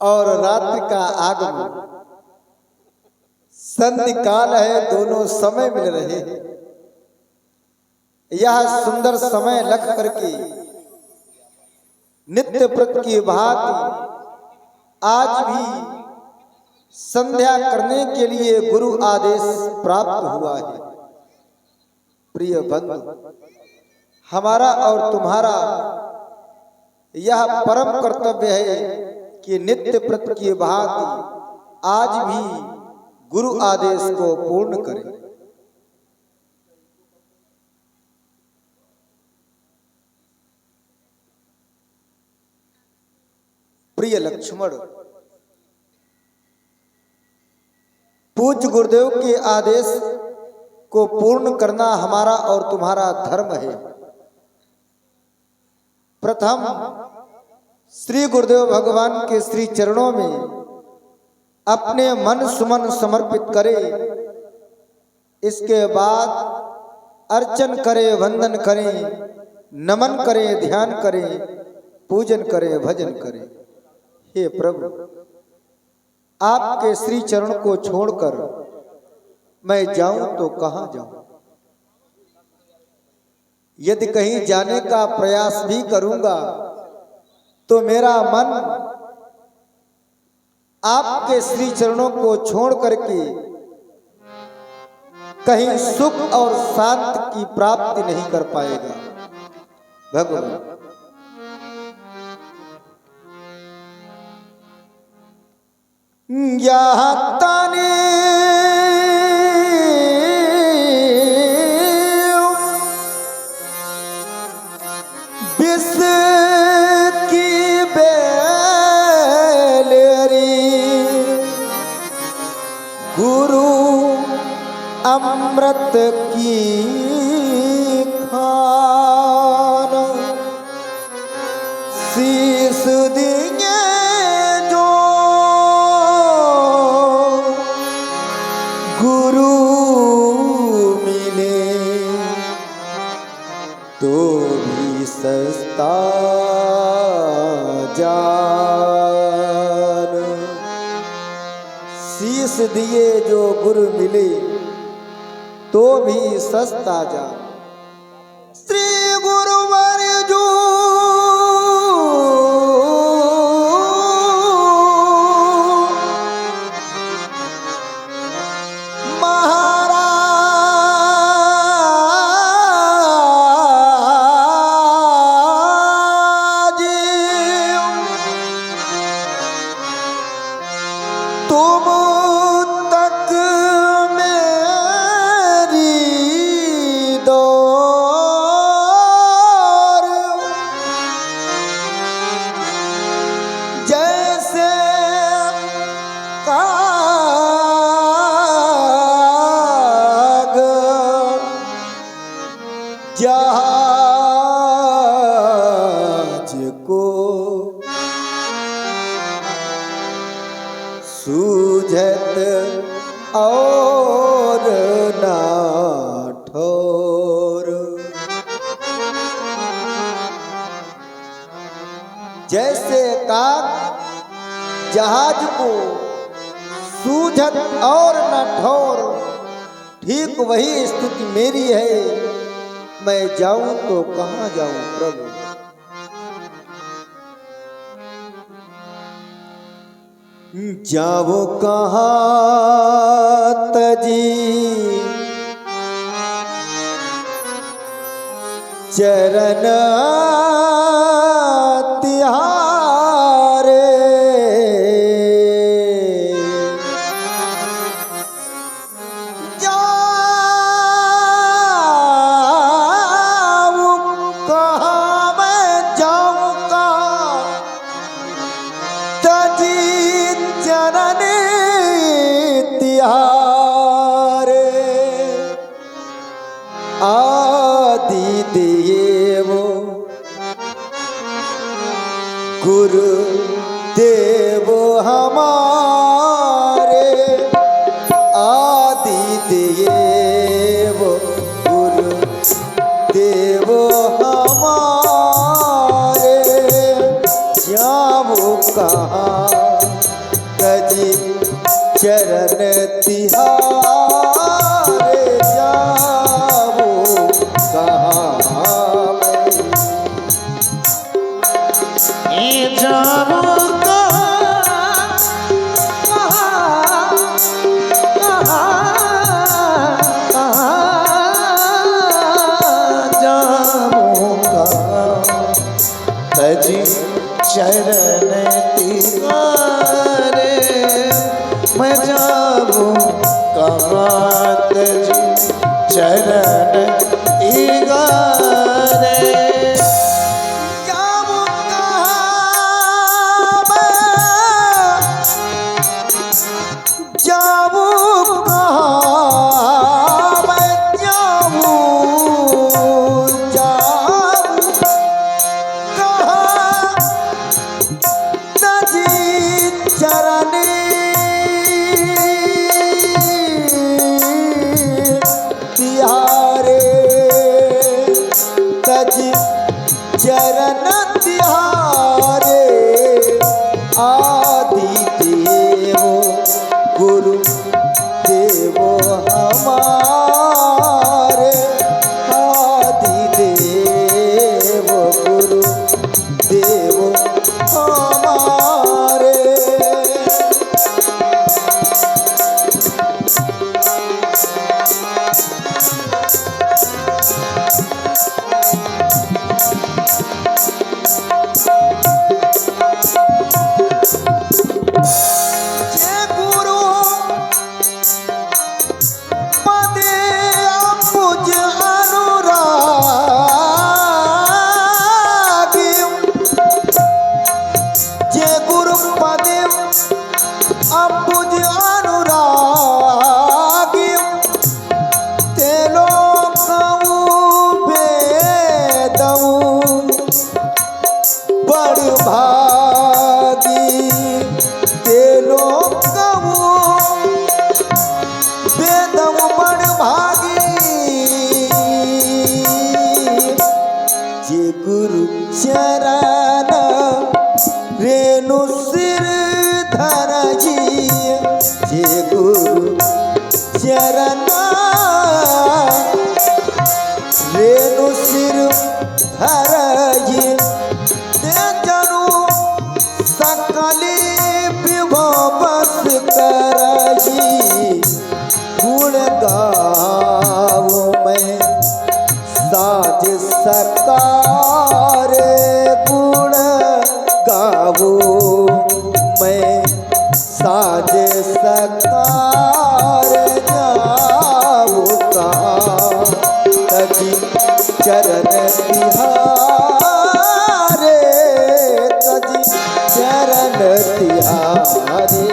और रात्रि का आगमन, संधि काल है, दोनों समय मिल रहे हैं। यह सुंदर समय लग करके नित्य प्रत की भांति आज भी संध्या करने के लिए गुरु आदेश प्राप्त हुआ है। प्रिय बंधु, हमारा और तुम्हारा यह परम कर्तव्य है कि नित्य प्रत की भांति आज भी गुरु आदेश को पूर्ण करें। प्रिय लक्ष्मण, पूज्य गुरुदेव के आदेश को पूर्ण करना हमारा और तुम्हारा धर्म है। प्रथम श्री गुरुदेव भगवान के श्री चरणों में अपने मन सुमन समर्पित करे। इसके बाद अर्चन करे, वंदन करें, नमन करें, ध्यान करें, पूजन करें, भजन करें। हे प्रभु, आपके श्री चरण को छोड़कर मैं जाऊं तो कहां जाऊं? यदि कहीं जाने का प्रयास भी करूंगा तो मेरा मन आपके श्री चरणों को छोड़ करके कहीं सुख और शांति की प्राप्ति नहीं कर पाएगा। भगवान, यहाँ ताने विष की बेलेरी गुरु अमृत की खान शीश दिए जो गुरु मिले तो भी सस्ता जान। शीश दिए जो गुरु मिले तो भी सस्ता जान। श्री गुरु वर्जू तुम तक मेरी दौर जैसे काग जहाज को सूझत और ना ठोर। जैसे काग जहाज को सूझत और न ठोर, ठीक वही स्थिति मेरी है। मैं जाऊं तो कहां जाऊं प्रभु? जाओ कहाँ तजी चरण तिहारे जाऊं कहाँ मैं जाऊं कहाँ तजी चरण तिहारे आदि देव गुरु देव हमारे आदि देव गुरु देव हमारे जाओ कहाँ कहाँ तजी चरण तिहारे जाऊं कहाँ मैं जाऊं चरण तिहारे मैं जाऊं कहाँ तजी चरण तिहारे जाऊं कहाँ मैं चरण तिहारे आदि देव गुरु देव हमारे आदि देव गुरु देव हमारे गुरु चरण रेणु सिर धर जी जे गुरु चरण रेणु सिर धर जी ते जनु सकली विभव बस कर जी गुण गाओ मैं साज सकार गुण गावो मैं साज सकार जाओ कहाँ तजी चरण तिहारे तजी चरण तिहारे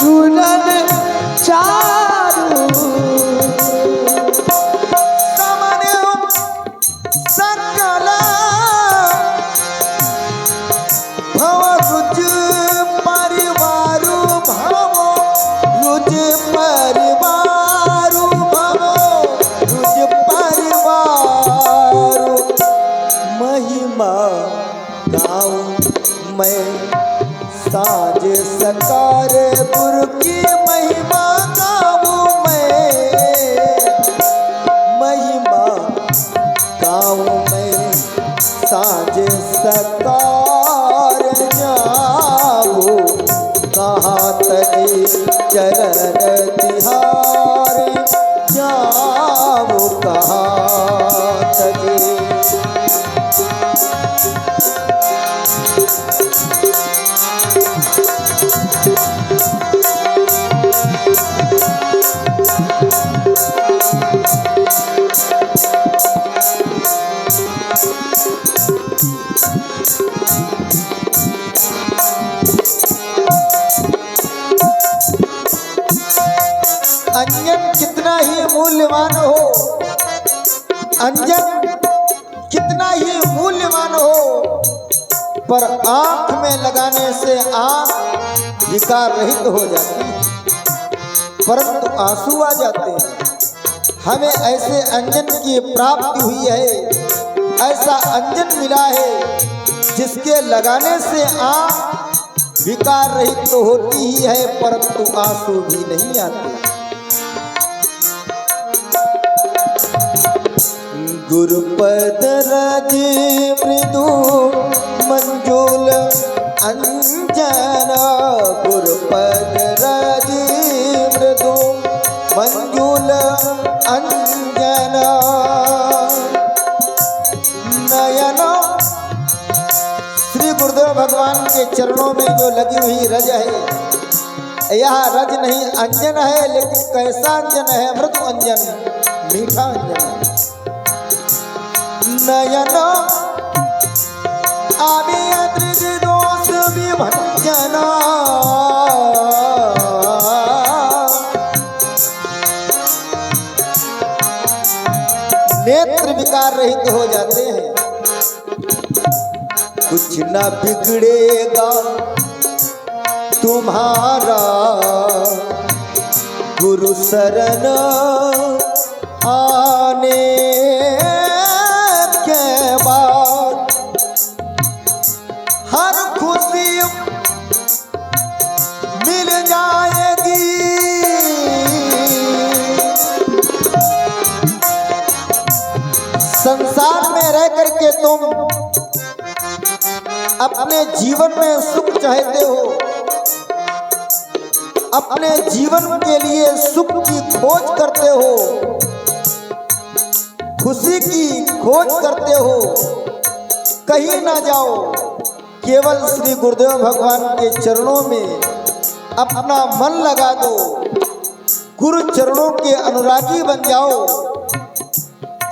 चूरन चारू सकल भव रुज परिवारु भव रुज परिवारु भव रुज परिवारु महिमा गाऊं मैं साज सकार गुरु की महिमा गाऊं मैं महिमा गाऊं मैं साज सकार जाऊं कहाँ तजी चरण तिहारे जाऊं कहाँ तजी मूल्यवान हो, अंजन कितना ही मूल्यवान हो, पर आंख में लगाने से आंख विकार रहित हो जाती है, परंतु आंसू आ जाते हैं। हमें ऐसे अंजन की प्राप्ति हुई है, ऐसा अंजन मिला है जिसके लगाने से आंख विकार रहित तो होती ही है, परंतु आंसू भी नहीं आते। गुरुपद रज मृदु मंजुल अंजन, गुरुपद रज मृदु मंजुल अंजन, नयन श्री गुरुदेव भगवान के चरणों में जो लगी हुई रज है, यह रज नहीं अंजन है, लेकिन कैसा अंजन है? मृदु अंजन, मीठा अंजन है। नयन आवे अद्रिज दोष विभंजन, नेत्र विकार रहित हो जाते हैं। कुछ न बिगड़ेगा तुम्हारा गुरु शरण आने के बाद, हर खुशी मिल जाएगी। संसार में रह करके तुम अपने जीवन में सुख चाहते हो, अपने जीवन के लिए सुख की खोज करते हो, खुशी की खोज करते हो। कहीं ना जाओ, केवल श्री गुरुदेव भगवान के चरणों में अपना मन लगा दो, गुरु चरणों के अनुरागी बन जाओ।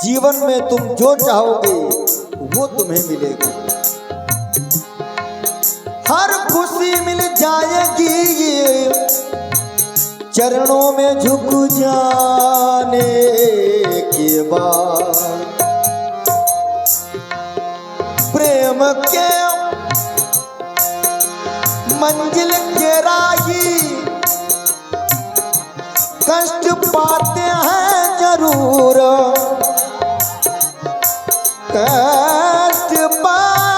जीवन में तुम जो चाहोगे वो तुम्हें मिलेगा, हर खुशी मिल जाएगी चरणों में झुक जाने के बाद। प्रेम के मंजिल के राही कष्ट पाते हैं जरूर, कष्ट पाते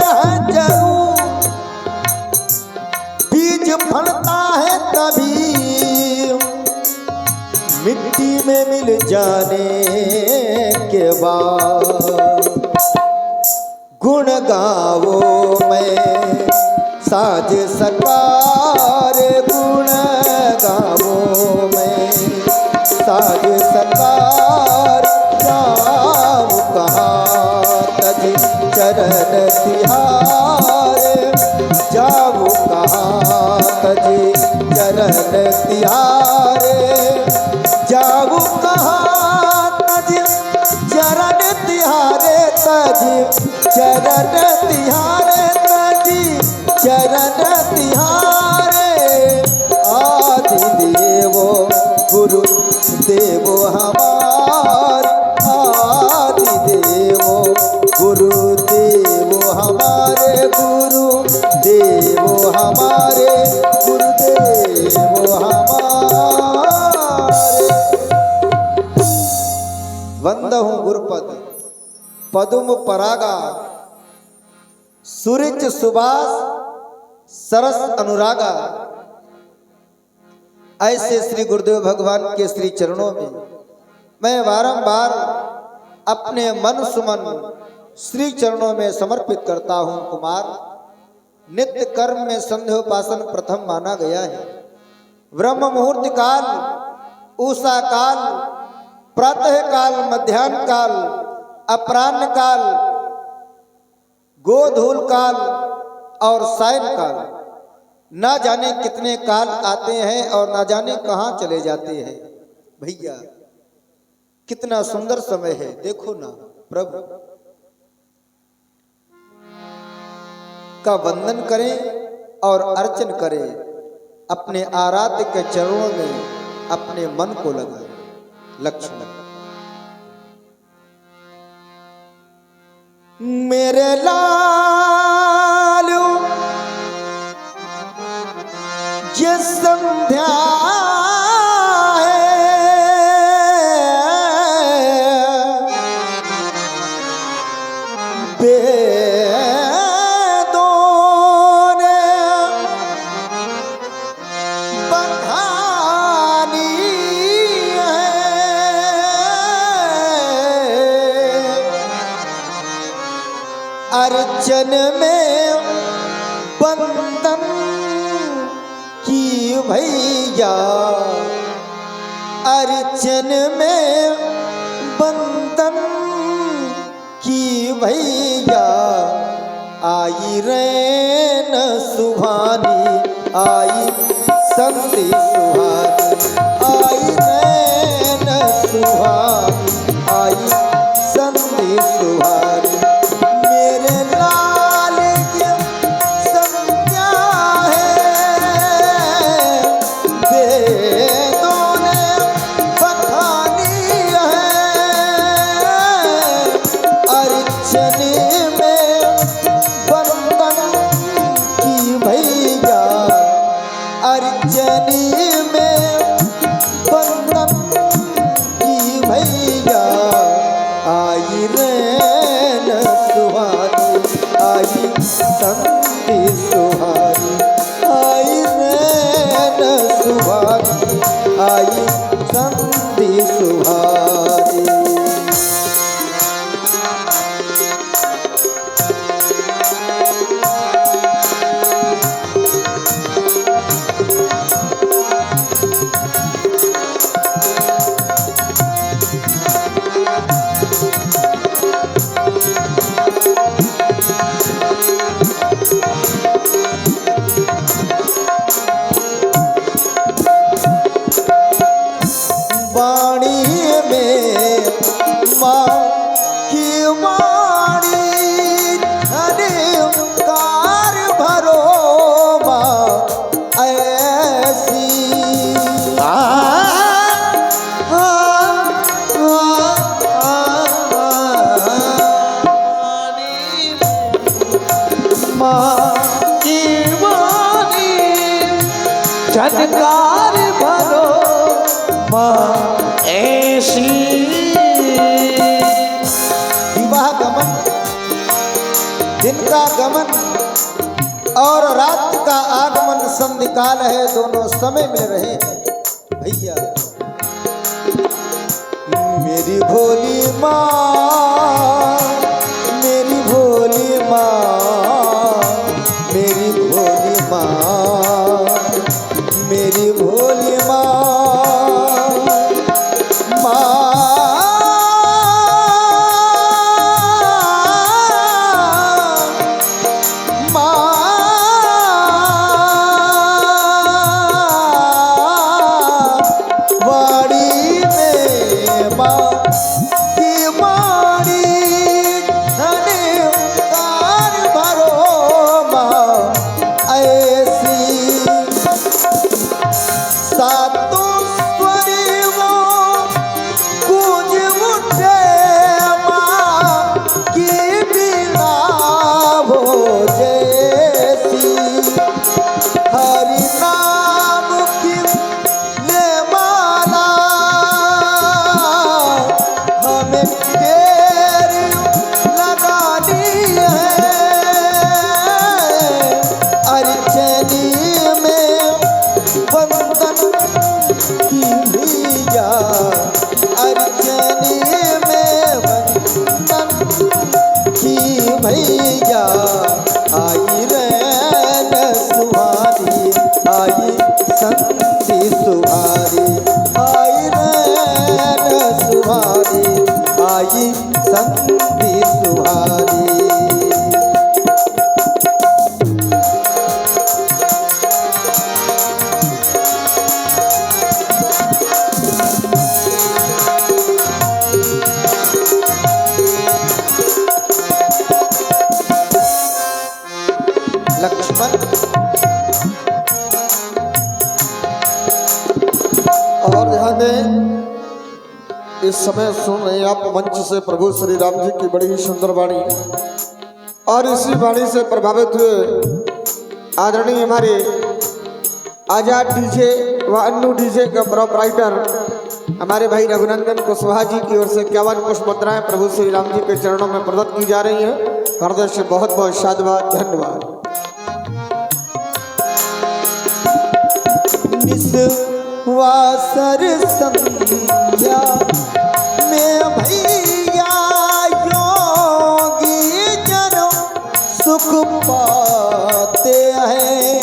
हैं जरूर। बीज फलता है तभी मिट्टी में मिल जाने के बाद। गुण गावो मैं साज सकार, गुण गावो मैं साज सकार। जाऊं कहाँ तज चरण तिहारे, जाऊं कहाँ तज चरण तिहारे, जाऊं कहाँ तज चरण तिहारे, तज चरण तिहारे, तज चरण तिहारे। आदि देवो गुरु देवो हमार, आदि देवो गुरु देवो हमारे, गुरु देवो हमारे, गुरु देवो हमारे। वंदहु गुरुपद पदुम परागा, सुरिच सुबास सरस अनुरागा। ऐसे श्री गुरुदेव भगवान के श्री चरणों में मैं बारंबार अपने मन सुमन श्री चरणों में समर्पित करता हूं। कुमार, नित्य कर्म में संध्योपासन प्रथम माना गया है। ब्रह्म मुहूर्त काल, उषा काल, प्रातः काल, मध्याह्न काल, अपराह्न काल, गोधूल काल और सायं काल, ना जाने कितने काल आते हैं और ना जाने कहाँ चले जाते हैं। भैया कितना सुंदर समय है, देखो ना। प्रभु का वंदन करें और अर्चन करें, अपने आराध्य के चरणों में अपने मन को लगाए। लक्ष्मण मेरे लालू ये संध्या अर्चन में बंधन की भैया, अर्चन में बंधन की भैया, आई रैन सुहानी, आई संधि सुहानी, आई रैन सुहानी, आई संधि सुहानी। मेरे लाल की संध्या है, वेदों ने बखानी है, अर्चन में बंधन की भैया, अर्चन में बंधन की भैया, आई रैन सुहानी, आई संधि सुहानी, आई रैन सुहानी, आई संधि सुहानी। वाणी में माँ की वाणी, हरिकार भरो माँ ऐसी, माँ की वाणी झनकार भरो माँ ऐसी। विवाह गमन, दिन का गमन और रात का आगमन संधि काल है, दोनों समय में रहे हैं भैया। मेरी भोली माँ, मेरी भोली माँ, मेरी भोली माँ, मेरी भोली माँ, वाड़ी में माँ की वाड़ी, समय सुन रहे हैं आप मंच से प्रभु श्री राम जी की बड़ी ही सुंदर वाणी, और इसी वाणी से प्रभावित हुए आदरणीय हमारे आजाद डीजे व अन्नू डीजे का प्रोपराइटर हमारे भाई रघुनंदन कुशवाहा जी की ओर से 51 पुष्प मुद्राएं प्रभु श्री राम जी के चरणों में प्रदत्त की जा रही हैं। हृदय से बहुत बहुत साधुवाद, धन्यवाद। वासर संध्या में भैया योगी जन सुख पाते हैं।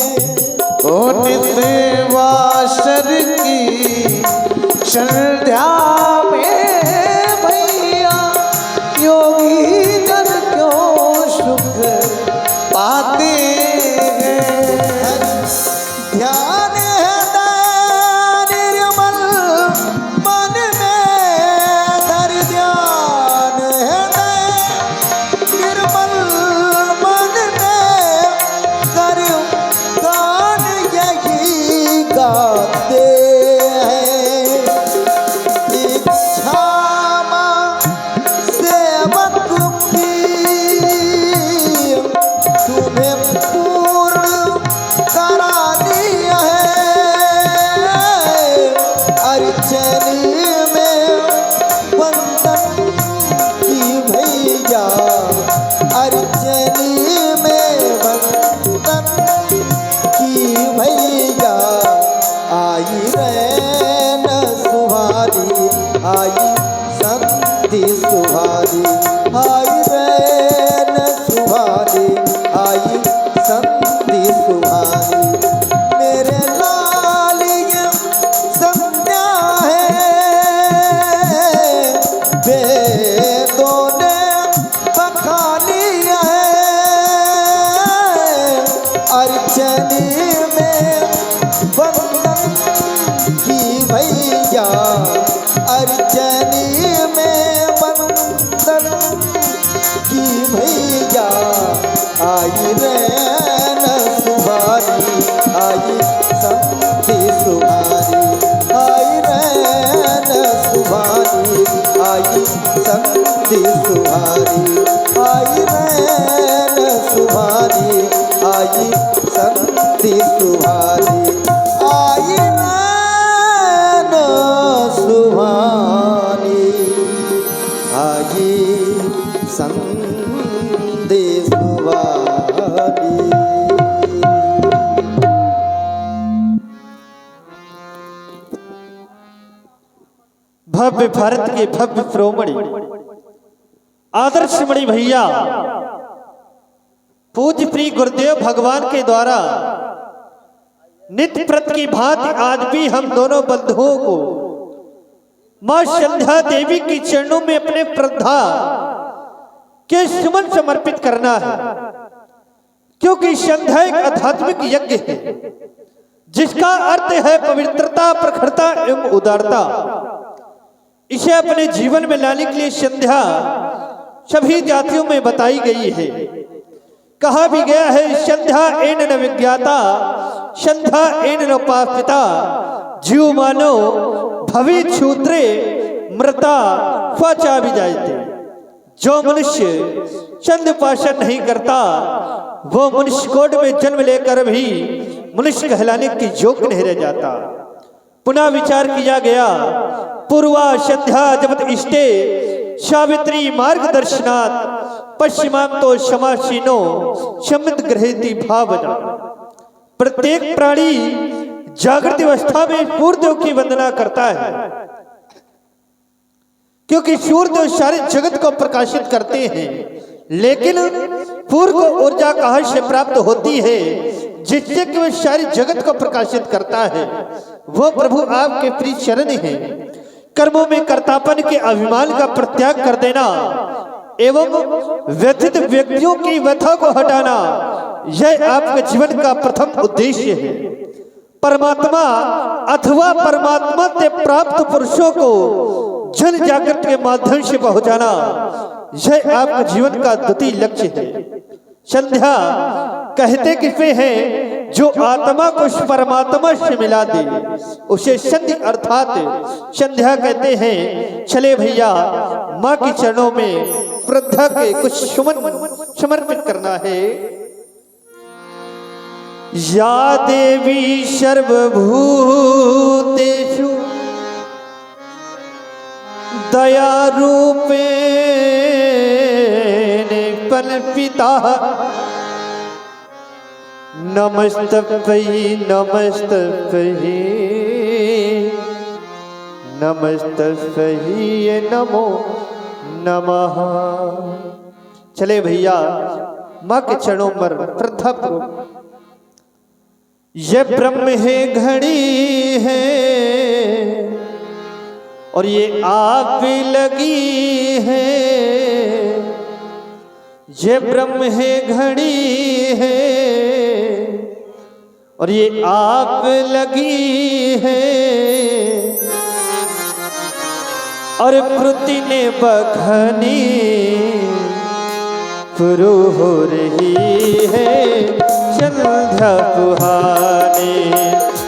ओ नित्य-वासर की संध्या में भैया योगी जन क्यों सुख पाते हैं। ध्यान निर्मल मन में धर, ध्यान निर्मल मन में धर, गान यही गाते हैं। इच्छा सेवक की तुम्हें पूर्ण करा दिया है। अर्चनी में बंधन की भैया, अर्चनी में बंधन की भैया, आई रैन सुहारी, आई संधि सुहारी, आई रैन सुहारी, आई संधि सुहारी। मेरे लाल ये संध्या है, वेदों ने बखानी है। अर्चनी में बंधन की भैया, अर्चनी में बंधन की भैया, आई रैन सुहारी, आई संधि सुहारी, आई रैन सुहारी, आई संधि सुहारी, आई रैन सुहारी, आई संधि सुहारी, आई रैन सुहारी, आई संधि सुहारी। भव्य भारत के भव्य प्रोमणि आदर्शमणि भैया पूज्य प्रिय गुरुदेव भगवान के द्वारा नित्य प्रत की भांति आज भी हम दोनों बंधुओं को मां संध्या देवी की चरणों में अपने श्रद्धा के सुमन समर्पित करना है, क्योंकि संध्या एक आध्यात्मिक यज्ञ है जिसका अर्थ है पवित्रता, प्रखरता एवं उदारता। इसे अपने जीवन में लाने के लिए संध्या सभी जातियों में बताई गई है। कहा भी गया है, संध्या एन न विज्ञाता, संध्या एन न उपासिता, जीव मानो भवि क्षूद्रे मृता स्वाचा भी जायते। जो मनुष्य चंद उपासना नहीं करता वो मनुष्य कोट में जन्म लेकर भी मनुष्य कहलाने की योग्य नहीं रह जाता। पुनः विचार किया गया, पूर्वा संध्या जपत इष्टे सावित्री मार्गदर्शनात् पश्चिमां तो क्षमासीनो शमित ग्रहेति भावना। प्रत्येक प्राणी जागृत अवस्था में सूर्यदेव की वंदना करता है, क्योंकि सूर्यदेव सारे जगत को प्रकाशित करते हैं। लेकिन सूर्य को ऊर्जा कहाँ से प्राप्त होती है जिससे कि वह सारी जगत को प्रकाशित करता है? वो प्रभु आपके प्रिय चरण है। कर्मों में कर्तापन के अभिमान का परित्याग कर देना एवं व्यथित व्यक्तियों की व्यथा को हटाना, यह आपके जीवन का प्रथम उद्देश्य है। परमात्मा अथवा परमात्मा से प्राप्त पुरुषों को जन जागृति के माध्यम से पहुंचाना, यह आपके जीवन का द्वितीय लक्ष्य है। संध्या कहते किसे हैं? जो आत्मा को उस परमात्मा से मिला दे उसे संध्या अर्थात संध्या कहते हैं। चले भैया माँ के चरणों में श्रद्धा के कुछ सुमन समर्पित करना है। या देवी सर्वभूतेषु दया रूपेण कल्पिता नमस्तस्यै नमस्तस्यै नमस्तस्यै नमो नमः। चले भैया माँ के चरणों पर श्रद्धापूर्वक। ये ब्रह्म है घड़ी है और ये आप लगी है। ये ब्रह्म है घड़ी है और ये आप लगी है। और पृथ्वी ने बखनी शुरू हो रही है। संध्या सुहानी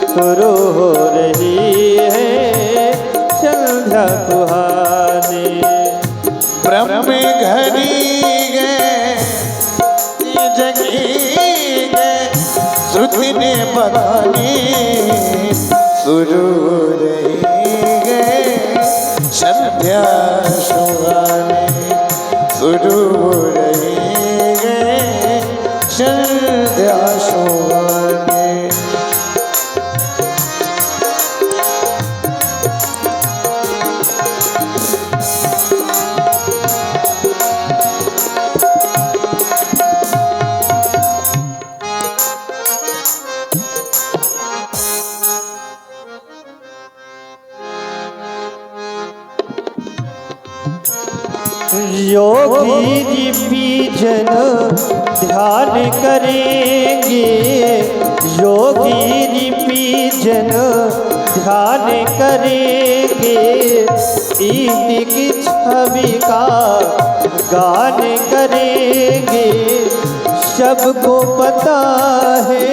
शुरू हो रही है। संध्या सुहानी ब्रह्म घड़ी गए जगी गए श्रुति ने बखानी शुरू रही गए। संध्या सुहानी शुरू रही गए। संध्या सुहानी योगी जी जन ध्यान करेंगे। योगी जी जन ध्यान करेंगे। इनकी छवि का गान करेंगे। सबको पता है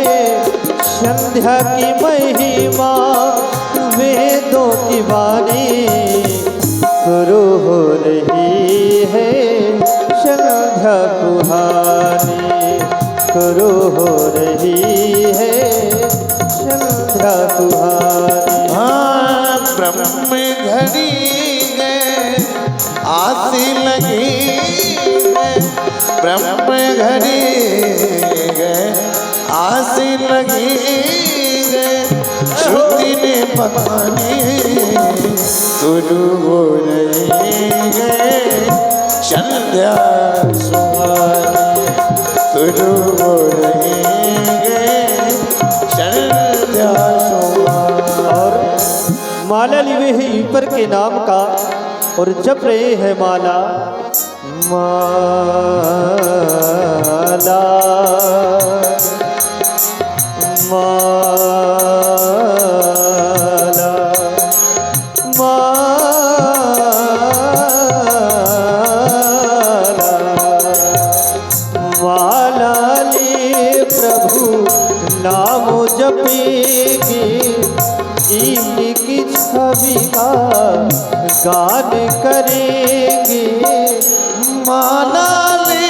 संध्या की महिमा वेदों की वाणी शुरू हो रही है। संध्या सुहानी शुरू हो रही है। संध्या सुहानी हाँ ब्रह्म घड़ी गए आसी लगी गए। ब्रह्म घड़ी गए आसी लगी गए। श्रुति ने बखानी शुरू हो रही गए। संध्या सुहानी शुरू हो रही गए। संध्या सुहानी और माला लिए है ईश्वर के नाम का और जप रहे हैं माला। माला माला माला ले प्रभु नाम जपेंगे। इनकी छवि का गान करेंगे। माला ले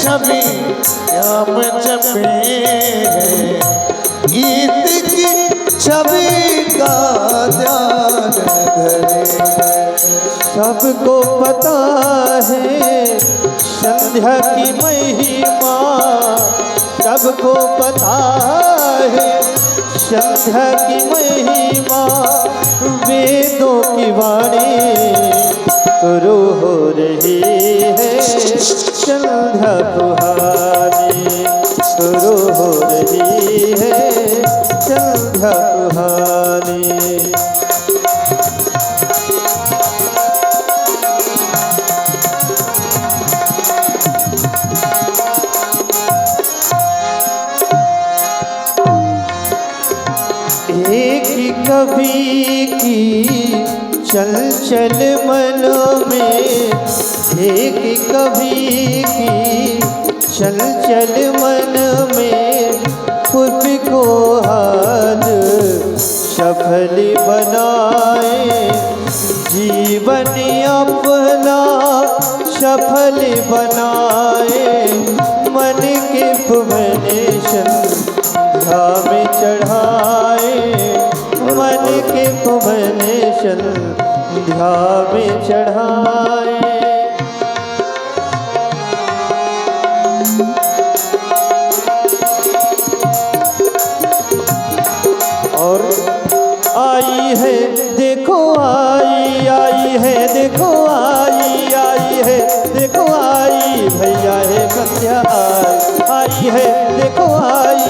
छवि नाम जपेंगे। गीत की छवि का ध्यान धरे। सबको पता है संध्या की महिमा। सबको पता है संध्या की महिमा वेदों की वाणी शुरू हो रही है। संध्या सुहानी शुरू हो रही है। संध्या सुहानी एक कवि की चल चल मन में। एक कवि की चल चल मन में। खुद को हाल सफल बनाए, जीवन अपना सफल बनाए, मन के भुवनेश्वर धाम चढ़ाए, मन के भुवनेश्वर धाम चढ़ाए। और आई है देखो आई है देखो आई है देखो आई, भैया है संध्या आई है देखो आई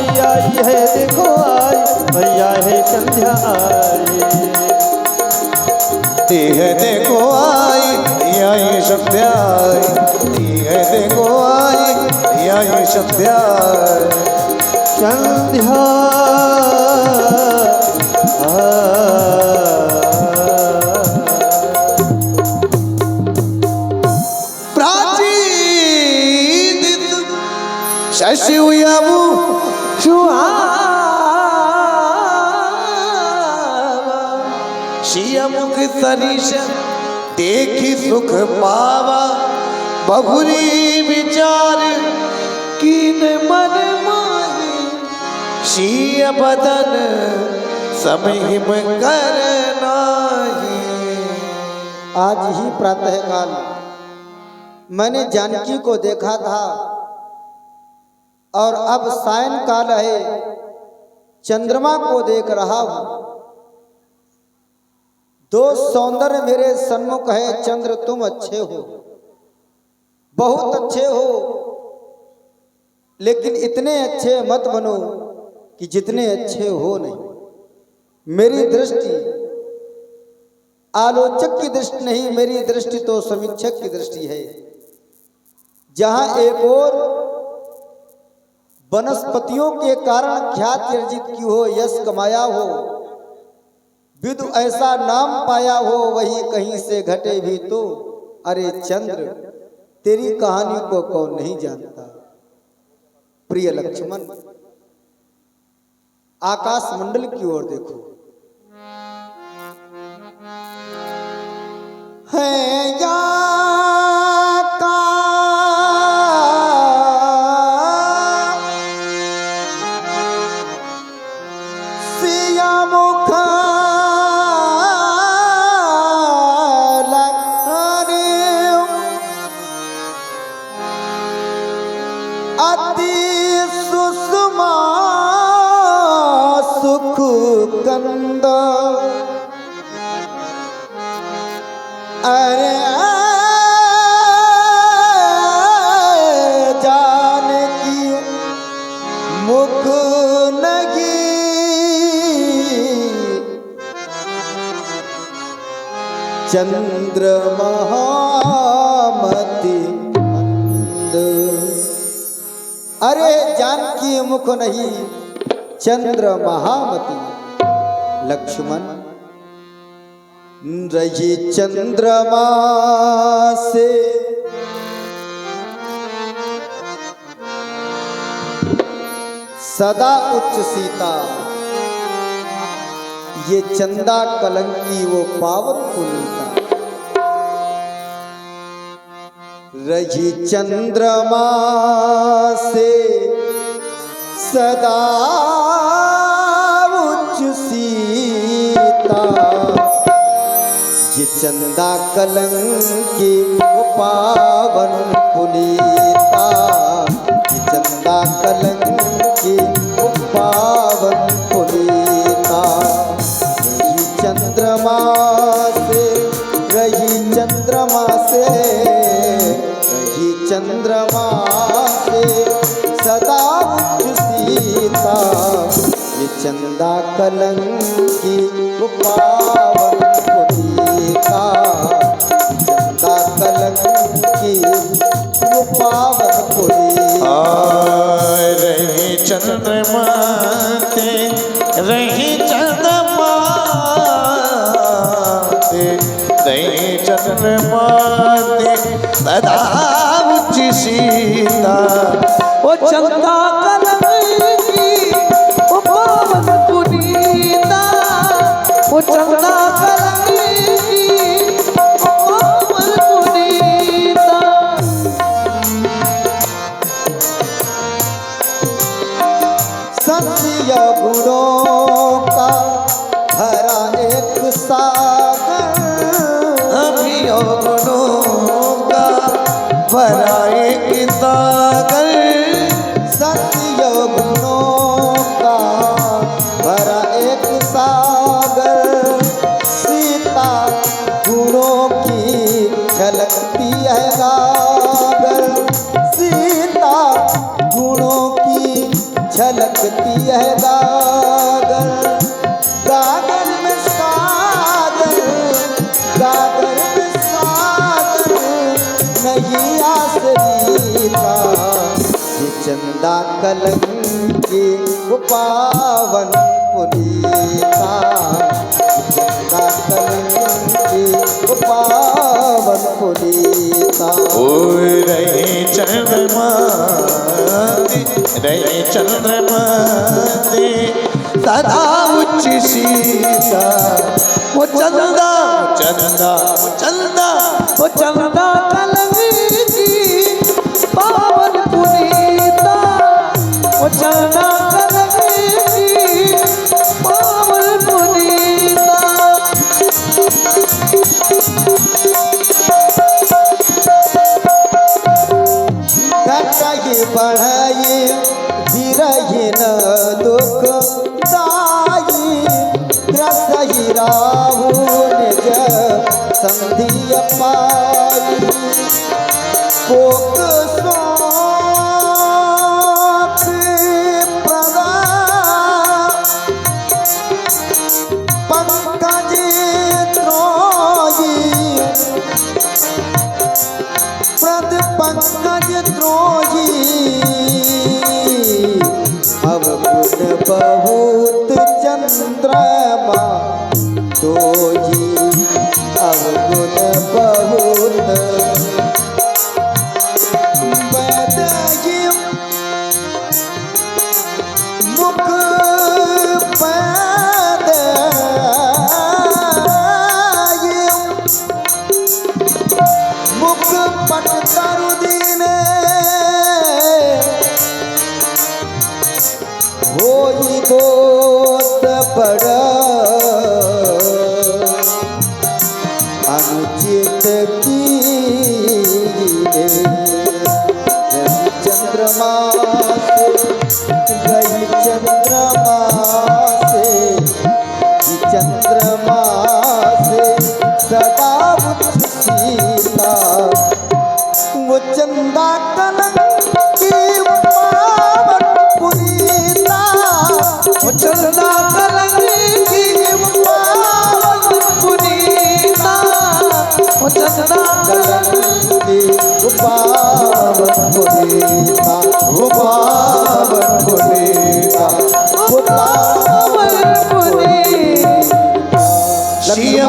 है देखो आई, भैया है संध्या आई। ती है देखो आई, भैया ये संध्या आई, ती है देखो आई, भैया ये संध्या आई। संध्या शशि हुयाबू शिया मुख सरीश देखी सुख पावा, बहुरी विचार कीन मन माही, शिया बदन समीम करना ही। आज ही प्रातःकाल मैंने जानकी को देखा था और अब सायंकाल है, चंद्रमा को देख रहा हूं। दो सौंदर्य मेरे सन्मुख है, चंद्र तुम अच्छे हो, बहुत अच्छे हो, लेकिन इतने अच्छे मत बनो कि जितने अच्छे हो नहीं। मेरी दृष्टि आलोचक की दृष्टि नहीं, मेरी दृष्टि तो समीक्षक की दृष्टि है। जहां एक और वनस्पतियों के कारण ख्याति अर्जित की हो, यश कमाया हो, विदु ऐसा नाम पाया हो, वही कहीं से घटे भी तो। अरे चंद्र, तेरी कहानी को कौन नहीं जानता। प्रिय लक्ष्मण, आकाश मंडल की ओर देखो, है या कंद अरे जानकी मुख लगी, चंद्र महामति मंद। अरे जानकी मुख नहीं, चंद्र महामति। लक्ष्मण, रही चंद्रमा से सदा उच्च सीता, ये चंदा कलंकी वो पावन पुनीता। रही चंद्रमा से सदा सीता, ये चंदा कलंकी वो पावन पुनीता, ये चंदा कलंकी वो पावन पुनीता। रही चंद्रमा से, रही चंद्रमा से, रही चंद्रमा से सदा उच्च सीता, ये चंदा कलंकी वो पावन पुनीता, चंदा कलंकी वो पावन पुनीता। रही चंद्रमा से, रही चंद्रमा से, रही चंद्रमा से सदा उच्च सीता, वो चंदा कलंकी वो लगती है गागर, गागर में सागर, गागर में सागर नहीं आसरीता। ये चंदा कलंकी वो पावन पुनीता, चंदा कलंकी वो पावन पुनीता। ओ रहे चंद्रमा सदा उच्च सीता। वो चंदा चंदा चंदा वो चंदा कलंकी पावन पुनीता। वो चंदा कलंकी पावन पुनीता। घटाई बढ़ाई गिरही न दुख दाई, ग्रसही राहु निज संधि पाई। कोक शोक प्रदा पंकज द्रोही, प्रद पंकज द्रोही। अवगुण बहुत चंद्रमा दोही, अवगुण बहुत वैदगी मुख पैदगी मुख पट तरुदीने होई दोस्त बड़ा अनुचित की रही चंद्रमा से, रही चंद्रमा से, चंद्रमा से सदा उच्च सीता। वो चंदा कलंकी पावन पुनीता। वो चंदा कलंकी पावन पुनीता। वो चंदा कलंकी पावन पुनीता, वो पावन पुनीता, वो पावन पुनीता।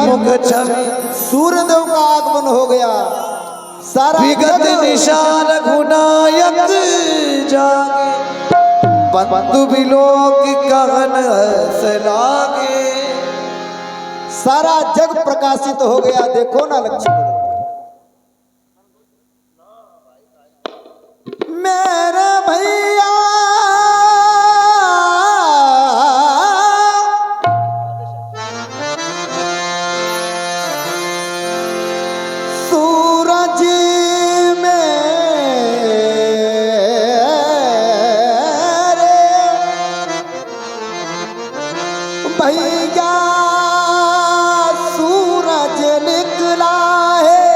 मुख छवि सूर्यदेव का आगमन हो गया। सारा विगत निशान गुनायक जागे, बंधु बिलोक कहन हंस लागे। सारा जग प्रकाशित हो गया। देखो ना लक्ष्मी, मेरे भैया सूरज मेरे भैया सूरज निकला है,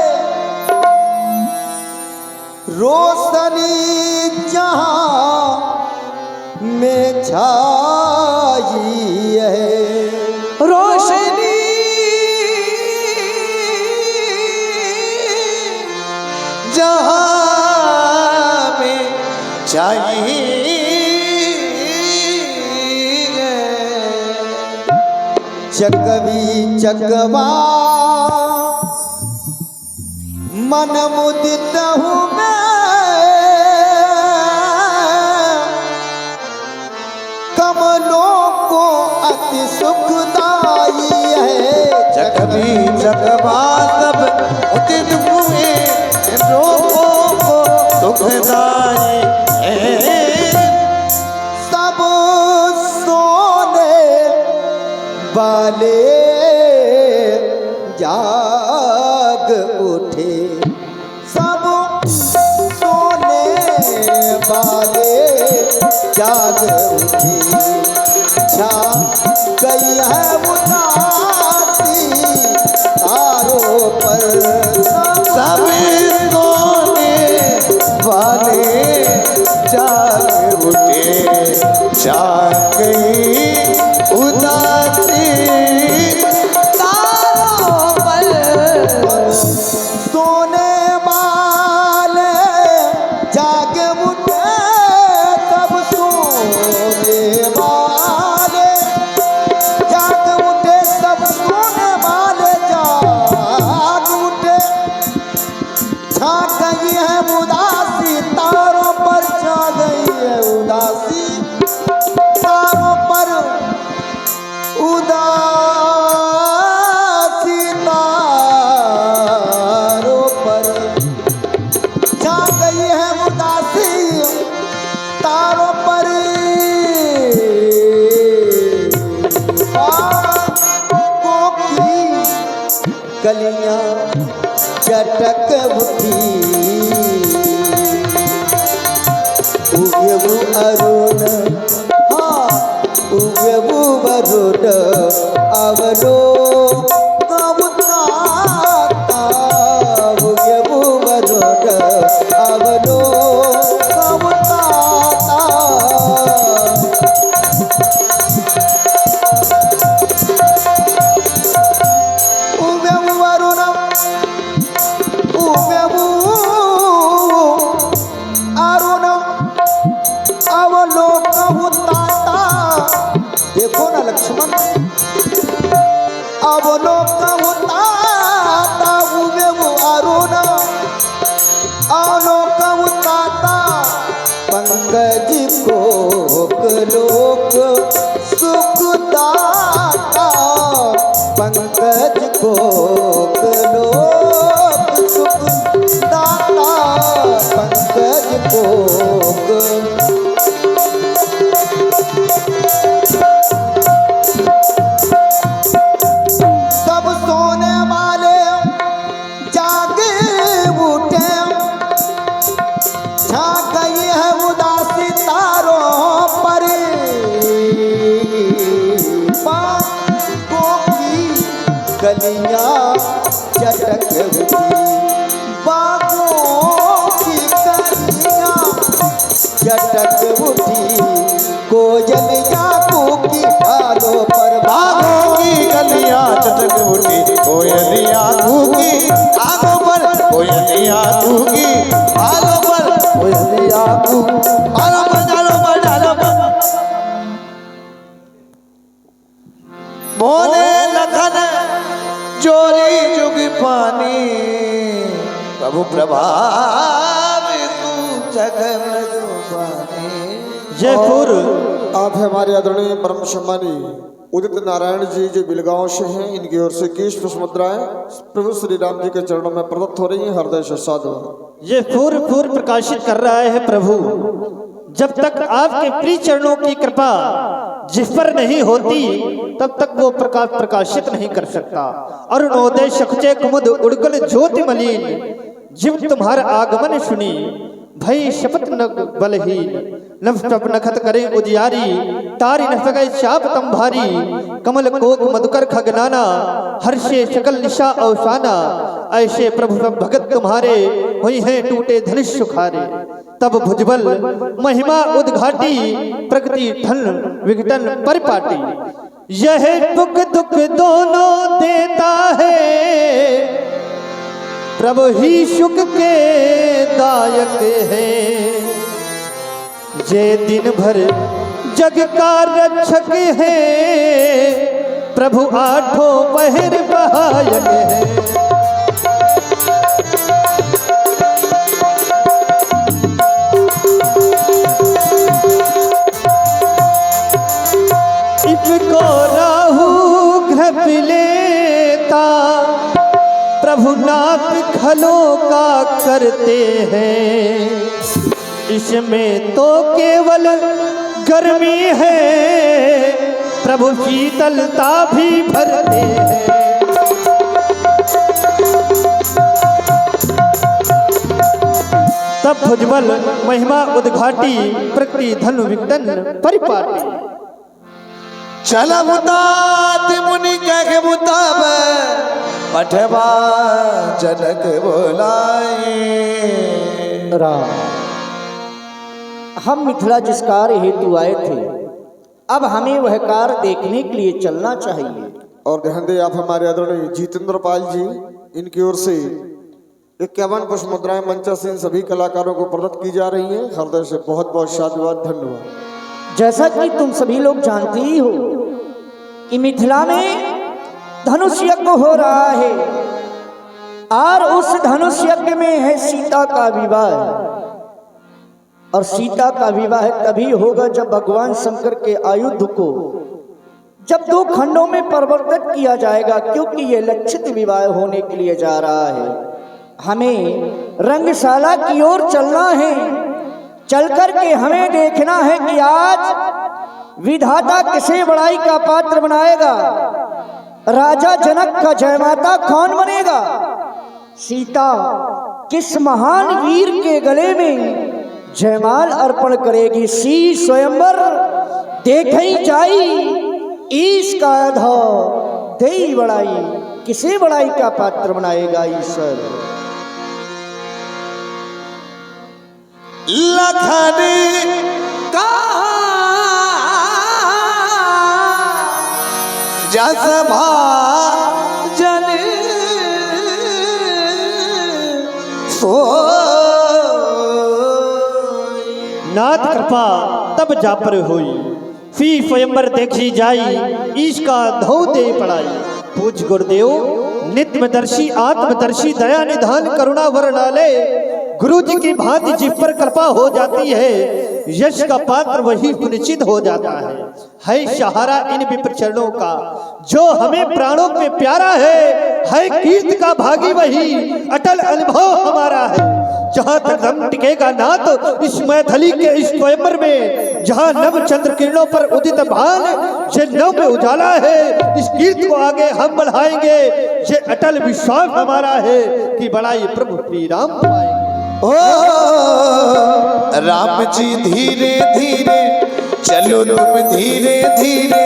रोशनी जहां में छाई है। रोशनी जहां में चाहिए। चकवी चकवा मन मुदित हूँ मैं, कमलों को अति सुखदाई है। जगवी जगवा सब उदित हुए, लोगों को सुखदाई है। सब सोने वाले जाग उठे, सब सोने वाले जाग उठे। छा गई है उदासी तारों पर, सब सोने वाले जाग उठे। जाग गई उदासी तारों पर। सोने वाले जाग उठे तब सोने वाले जाग उठे सब सोने वाले जाग उठे। छा गई है उदासी तारों पर, छा गई है उदासी तारों पर, उदासी तारों पर छा गई है उदासी तारों पर। बागों की कलियां चटक उठी, उगे वो अरुण, हाँ उगे वो वरुण अवलो कवताता, उगे वो वरुण अवलो कवताता। उगे वो वरुण, उगे वो अरुण अवलोकहुताता। देखो ना लक्ष्मण, अवलोकहुताता उगे वो अरुण अवलोकहुताता। पंकज कोक लोक सुखदाता, पंकज कोक लोक सुखदाता, पंकज कोक। सब सोने वाले जाग उठे, छा गई है उदासी तारों पर। बागों की कलियां चटक उठी, बागों की कलियां चटक उठी। कोयलिया कूकी डालों पर, बागों की कलियां चटक उठी, कोयलियां कूकी आगों पर, कोयलियां कूकी आलों पर, कोयलियां कूकी आलों पर, डालों पर, डालों पर। मोने लखन जोरी जुग पानी, प्रभु प्रभाव तू जग में जुबानी। जयपुर आप हमारे आदरणीय परम सम्मानी उदित नारायण जी जो बिलगांव से हैं, इनकी ओर से कीश पुष्प मुद्राएं प्रभु श्री राम जी के चरणों में प्रदत्त हो रही हैं। हृदय से साधु। ये पूर्व पूर्व प्रकाशित कर रहा है प्रभु। जब तक आपके प्रिय चरणों की कृपा जिस पर नहीं होती तब तक वो प्रकाश प्रकाशित नहीं कर सकता। अरुणोदय शकुचे कुमुद उड़गल ज्योति मलिन, जिव तुम्हारा आगमन सुनी भई शपथ न बलहीन। नभ नखत करे उजियारी, तारी न सके चाप तम भारी। कमल कोक मधुकर खगनाना, हर्षे सकल निशा अवसाना। ऐसे प्रभु सब भगत तुम्हारे, हुई हैं टूटे धनुष सुखारे। तब भुजबल महिमा उद्घाटी, प्रगति धन विघटन परिपाटी। यह दुख दुख दोनों देता है, प्रभु ही सुख के दायक है। जे दिन भर जग का रक्षक है, प्रभु आठों पहर बहायक है। इसको राहु ग्रह लेता, प्रभु नाथ खलों का करते हैं। इसमें तो केवल गर्मी है, प्रभु शीतलता भी भरते हैं। तब भुजबल महिमा उद्घाटी, प्रकृति धनु विघटन परिपाटी। चल मुतात मुनि कह मुताब, पठवा जनक बोलाए। राम, हम मिथिला जिस कार्य हेतु आए थे अब हमें वह कार्य देखने के लिए चलना चाहिए। और ध्यान दें आप हमारे आदरणीय जितेंद्र पाल जी, इनकी ओर से 51 पुष्प मुद्राएं मंचा से इन सभी कलाकारों को प्रदत्त की जा रही हैं। हृदय से बहुत बहुत साधुवाद, धन्यवाद। जैसा कि तुम सभी लोग जानते ही हो कि मिथिला में धनुष यज्ञ हो रहा है और उस धनुष यज्ञ में है सीता का विवाह। और सीता का विवाह तभी होगा जब भगवान शंकर के आयुध को जब 2 खंडों में परिवर्तित किया जाएगा, क्योंकि ये लक्षित विवाह होने के लिए जा रहा है। हमें रंगशाला की ओर चलना है, चलकर के हमें देखना है कि आज विधाता किसे बड़ाई का पात्र बनाएगा, राजा जनक का जयमाता कौन बनेगा, सीता किस महान वीर के गले में जयमाल अर्पण करेगी। सी स्वयंवर देखई जाई ईश का धौ देई बड़ाई, किसे बड़ाई का पात्र बनाएगा ईश्वर। लखन का जस भाजन नाथ कृपा तब जा पर हुई, फी स्वयंवर देखी जाई ईश का धौ दे पड़ाई। पूज गुरुदेव नित्यदर्शी आत्मदर्शी दया निधान करुणा वरणाले, गुरु जी की भांति जिस पर कृपा हो जाती है यश का पात्र वही सुनिश्चित हो जाता है सहारा इन विप्र चरणों का जो हमें प्राणों पे प्यारा है कीर्ति का भागी वही अटल अनुभव हमारा है। जहाँ तक दम टिकेगा नाथ इस मैथिली के इस स्वयंवर में, जहाँ नव चंद्र किरणों पर उदित भान ये नव में उजाला है, इस कीर्ति को आगे हम बढ़ाएंगे। ये अटल विश्वास हमारा है कि बड़ाई प्रभु श्री राम पाएंगे। ओ राम जी धीरे धीरे चलो तुम धीरे धीरे।